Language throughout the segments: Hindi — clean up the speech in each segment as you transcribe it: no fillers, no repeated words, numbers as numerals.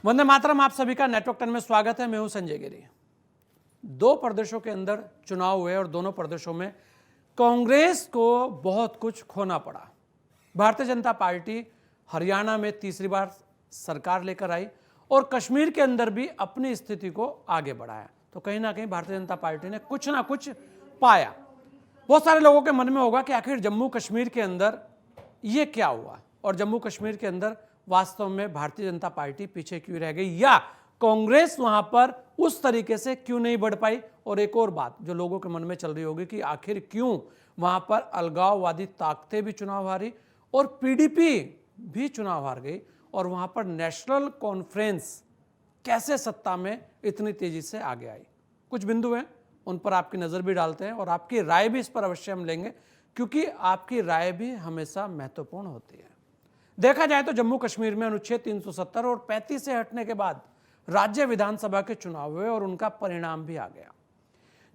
वंदे मातरम, आप सभी का नेटवर्क 10 में स्वागत है। मैं हूं संजय गिरी। दो प्रदेशों के अंदर चुनाव हुए और दोनों प्रदेशों में कांग्रेस को बहुत कुछ खोना पड़ा। भारतीय जनता पार्टी हरियाणा में तीसरी बार सरकार लेकर आई और कश्मीर के अंदर भी अपनी स्थिति को आगे बढ़ाया। तो कहीं ना कहीं भारतीय जनता पार्टी ने कुछ ना कुछ पाया। बहुत सारे लोगों के मन में होगा कि आखिर जम्मू कश्मीर के अंदर ये क्या हुआ और जम्मू कश्मीर के अंदर वास्तव में भारतीय जनता पार्टी पीछे क्यों रह गई या कांग्रेस वहां पर उस तरीके से क्यों नहीं बढ़ पाई। और एक और बात जो लोगों के मन में चल रही होगी कि आखिर क्यों वहां पर अलगाववादी ताकतें भी चुनाव हारी और पीडीपी भी चुनाव हार गई और वहां पर नेशनल कॉन्फ्रेंस कैसे सत्ता में इतनी तेजी से आगे आई। कुछ बिंदु हैं, उन पर आपकी नजर भी डालते हैं और आपकी राय भी इस पर अवश्य हम लेंगे, क्योंकि आपकी राय भी हमेशा महत्वपूर्ण होती है। देखा जाए तो जम्मू कश्मीर में अनुच्छेद 370 और 35 से हटने के बाद राज्य विधानसभा के चुनाव हुए और उनका परिणाम भी आ गया।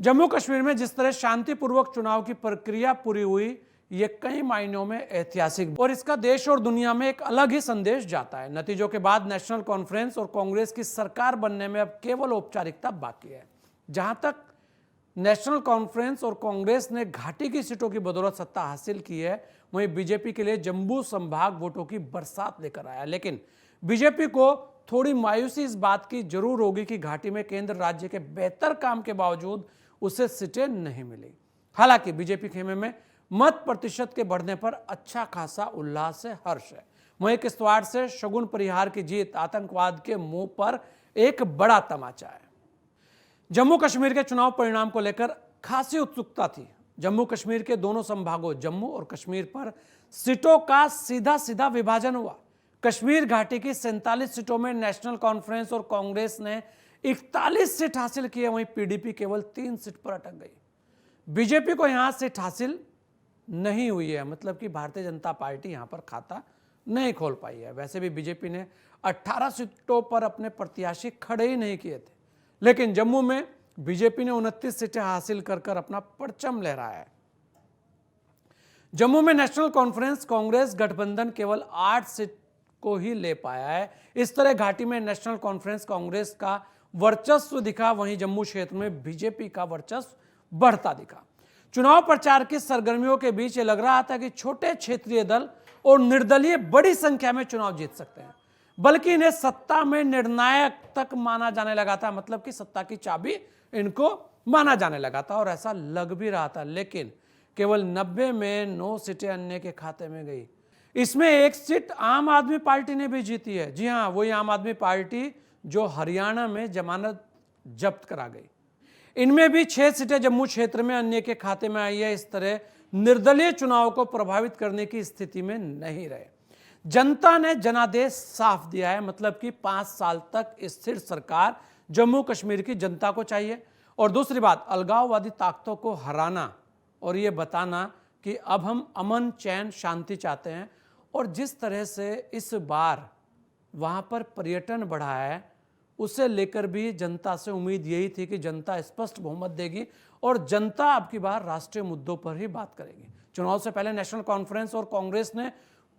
जम्मू कश्मीर में जिस तरह शांतिपूर्वक चुनाव की प्रक्रिया पूरी हुई, ये कई मायनों में ऐतिहासिक और इसका देश और दुनिया में एक अलग ही संदेश जाता है। नतीजों के बाद नेशनल कॉन्फ्रेंस और कांग्रेस की सरकार बनने में अब केवल औपचारिकता बाकी है। जहां तक नेशनल कॉन्फ्रेंस और कांग्रेस ने घाटी की सीटों की बदौलत सत्ता हासिल की है, वहीं बीजेपी के लिए जम्मू संभाग वोटों की बरसात लेकर आया। लेकिन बीजेपी को थोड़ी मायूसी इस बात की जरूर होगी कि घाटी में केंद्र राज्य के बेहतर काम के बावजूद उसे सीटें नहीं मिली। हालांकि बीजेपी खेमे में मत प्रतिशत के बढ़ने पर अच्छा खासा उल्लास है, हर्ष है। वहीं किश्तवाड़ से शगुन परिहार की जीत आतंकवाद के मुंह पर एक बड़ा तमाचा है। जम्मू कश्मीर के चुनाव परिणाम को लेकर खासी उत्सुकता थी। जम्मू कश्मीर के दोनों संभागों जम्मू और कश्मीर पर सीटों का सीधा सीधा विभाजन हुआ। कश्मीर घाटी की 47 सीटों में नेशनल कॉन्फ्रेंस और कांग्रेस ने 41 सीट हासिल किए, वहीं पीडीपी केवल 3 सीट पर अटक गई। बीजेपी को यहां सीट हासिल नहीं हुई है, मतलब कि भारतीय जनता पार्टी यहां पर खाता नहीं खोल पाई है। वैसे भी बीजेपी ने 18 सीटों पर अपने प्रत्याशी खड़े ही नहीं किए थे, लेकिन जम्मू में बीजेपी ने 29 सीटें हासिल कर अपना परचम लहराया है। जम्मू में नेशनल कॉन्फ्रेंस कांग्रेस गठबंधन केवल 8 सीट को ही ले पाया है। इस तरह घाटी में नेशनल कॉन्फ्रेंस कांग्रेस का वर्चस्व दिखा, वहीं जम्मू क्षेत्र में बीजेपी का वर्चस्व बढ़ता दिखा। चुनाव प्रचार की सरगर्मियों के बीच ये लग रहा था कि छोटे क्षेत्रीय दल और निर्दलीय बड़ी संख्या में चुनाव जीत सकते हैं, बल्कि इन्हें सत्ता में निर्णायक तक माना जाने लगा था, मतलब कि सत्ता की चाबी इनको माना जाने लगा था और ऐसा लग भी रहा था। लेकिन केवल 90 में 9 सीटें अन्य के खाते में गई। इसमें 1 सीट आम आदमी पार्टी ने भी जीती है। जी हां, वही आम आदमी पार्टी जो हरियाणा में जमानत जब्त करा गई। इनमें भी 6 सीटें जम्मू क्षेत्र में अन्य के खाते में आई है। इस तरह निर्दलीय चुनाव को प्रभावित करने की स्थिति में नहीं रहे। जनता ने जनादेश साफ दिया है, मतलब कि 5 साल तक स्थिर सरकार जम्मू कश्मीर की जनता को चाहिए। और दूसरी बात, अलगाववादी ताकतों को हराना और ये बताना कि अब हम अमन, चैन, शांति चाहते हैं। और जिस तरह से इस बार वहां पर पर्यटन बढ़ा है, उसे लेकर भी जनता से उम्मीद यही थी कि जनता स्पष्ट बहुमत देगी और जनता अब की बार राष्ट्रीय मुद्दों पर ही बात करेगी। चुनाव से पहले नेशनल कॉन्फ्रेंस और कांग्रेस ने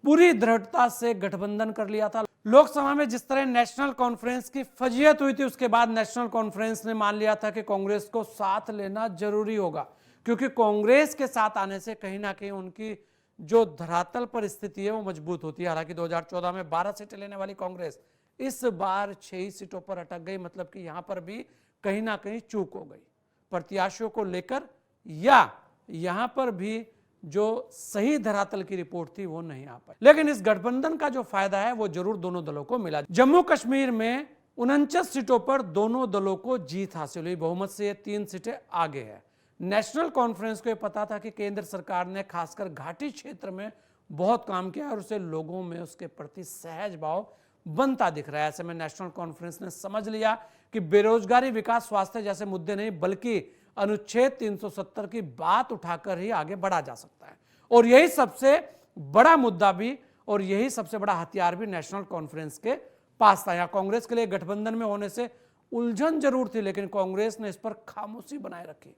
पूरी दृढ़ता से गठबंधन कर लिया था। लोकसभा में जिस तरह नेशनल कॉन्फ्रेंस की फजीयत हुई थी, उसके बाद नेशनल कॉन्फ्रेंस ने मान लिया था कि कांग्रेस को साथ लेना जरूरी होगा, क्योंकि कांग्रेस के साथ आने से कहीं ना कहीं उनकी जो धरातल पर स्थिति है वो मजबूत होती है। हालांकि 2014 में 12 सीटें लेने वाली कांग्रेस इस बार 6 ही सीटों पर अटक गई, मतलब कि यहां पर भी कहीं ना कहीं चूक हो गई प्रत्याशियों को लेकर, या यहां पर भी जो सही धरातल की रिपोर्ट थी वो नहीं आ पाई। लेकिन इस गठबंधन का जो फायदा है वो जरूर दोनों दलों को मिला। जम्मू कश्मीर में 49 सीटों पर दोनों दलों को जीत हासिल हुई। बहुमत से ये 3 सीटें आगे है। नेशनल कॉन्फ्रेंस को यह पता था कि केंद्र सरकार ने खासकर घाटी क्षेत्र में बहुत काम किया और उसे लोगों में उसके प्रति सहज भाव बनता दिख रहा है। ऐसे में नेशनल कॉन्फ्रेंस ने समझ लिया कि बेरोजगारी, विकास, स्वास्थ्य जैसे मुद्दे नहीं, बल्कि अनुच्छेद 370 की बात उठाकर ही आगे बढ़ा जा सकता है। और यही सबसे बड़ा मुद्दा भी और यही सबसे बड़ा हथियार भी नेशनल कॉन्फ्रेंस के पास था। यहां कांग्रेस के लिए गठबंधन में होने से उलझन जरूर थी, लेकिन कांग्रेस ने इस पर खामोशी बनाए रखी।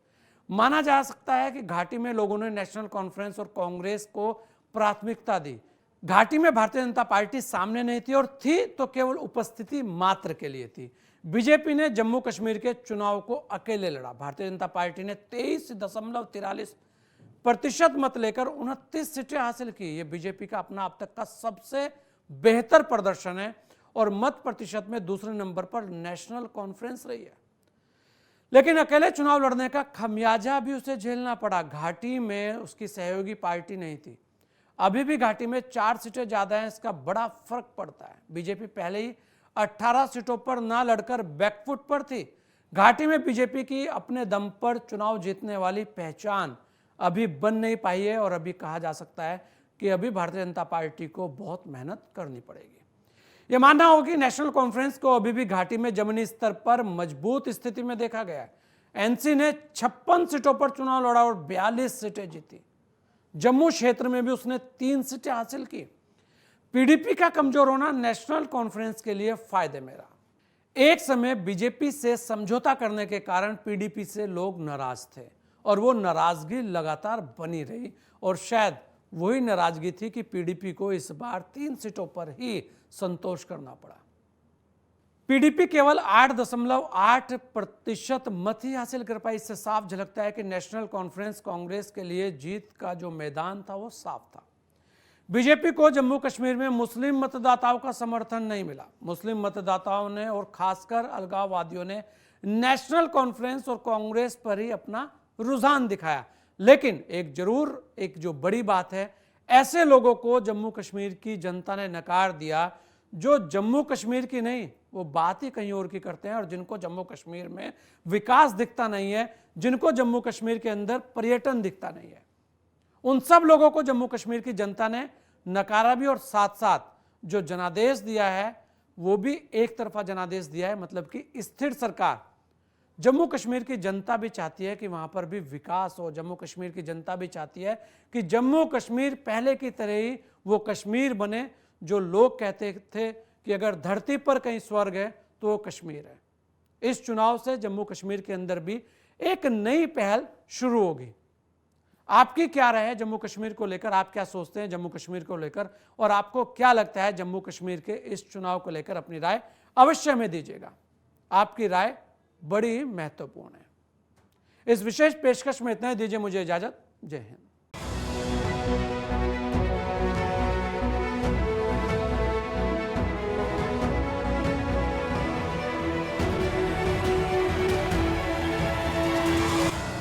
माना जा सकता है कि घाटी में लोगों ने नेशनल कॉन्फ्रेंस और कांग्रेस को प्राथमिकता दी, घाटी में भारतीय जनता पार्टी सामने नहीं थी और थी तो केवल उपस्थिति मात्र के लिए थी। बीजेपी ने जम्मू कश्मीर के चुनाव को अकेले लड़ा। भारतीय जनता पार्टी ने 23.43% मत लेकर 29 सीटें हासिल की। यह बीजेपी का अपना अब तक का सबसे बेहतर प्रदर्शन है और मत प्रतिशत में दूसरे नंबर पर नेशनल कॉन्फ्रेंस रही है। लेकिन अकेले चुनाव लड़ने का खमियाजा भी उसे झेलना पड़ा। घाटी में उसकी सहयोगी पार्टी नहीं थी। अभी भी घाटी में 4 सीटें ज्यादा हैं, इसका बड़ा फर्क पड़ता है। बीजेपी पहले ही 18 सीटों पर ना लड़कर बैकफुट पर थी। घाटी में बीजेपी की अपने दम पर चुनाव जीतने वाली पहचान अभी बन नहीं पाई है और अभी कहा जा सकता है कि अभी भारतीय जनता पार्टी को बहुत मेहनत करनी पड़ेगी। यह मानना होगा कि नेशनल कॉन्फ्रेंस को अभी भी घाटी में जमीनी स्तर पर मजबूत स्थिति में देखा गया है। एनसी ने 56 सीटों पर चुनाव लड़ा और 42 सीटें जीती। जम्मू क्षेत्र में भी उसने 3 सीटें हासिल की। पीडीपी का कमजोर होना नेशनल कॉन्फ्रेंस के लिए फायदे में रहा। एक समय बीजेपी से समझौता करने के कारण पीडीपी से लोग नाराज थे और वो नाराजगी लगातार बनी रही और शायद वही नाराजगी थी कि पीडीपी को इस बार 3 सीटों पर ही संतोष करना पड़ा। पीडीपी केवल 8.8% मत ही हासिल कर पाई। इससे साफ झलकता है कि नेशनल कॉन्फ्रेंस कांग्रेस के लिए जीत का जो मैदान था वो साफ था। बीजेपी को जम्मू कश्मीर में मुस्लिम मतदाताओं का समर्थन नहीं मिला। मुस्लिम मतदाताओं ने और खासकर अलगाववादियों ने नेशनल कॉन्फ्रेंस और कांग्रेस पर ही अपना रुझान दिखाया। लेकिन एक जो बड़ी बात है, ऐसे लोगों को जम्मू कश्मीर की जनता ने नकार दिया जो जम्मू कश्मीर की नहीं, वो बात ही कहीं और की करते हैं और जिनको जम्मू कश्मीर में विकास दिखता नहीं है, जिनको जम्मू कश्मीर के अंदर पर्यटन दिखता नहीं है, उन सब लोगों को जम्मू कश्मीर की जनता ने नकारा भी और साथ साथ जो जनादेश दिया है वो भी एक तरफा जनादेश दिया है। मतलब कि स्थिर सरकार। जम्मू कश्मीर की जनता भी चाहती है कि वहां पर भी विकास हो। जम्मू कश्मीर की जनता भी चाहती है कि जम्मू कश्मीर पहले की तरह ही वो कश्मीर बने जो लोग कहते थे कि अगर धरती पर कहीं स्वर्ग है तो वो कश्मीर है। इस चुनाव से जम्मू कश्मीर के अंदर भी एक नई पहल शुरू होगी। आपकी क्या राय है जम्मू कश्मीर को लेकर? आप क्या सोचते हैं जम्मू कश्मीर को लेकर और आपको क्या लगता है जम्मू कश्मीर के इस चुनाव को लेकर? अपनी राय अवश्य में दीजिएगा। आपकी राय बड़ी महत्वपूर्ण है। इस विशेष पेशकश में इतना ही। दीजिए मुझे इजाजत। जय हिंद।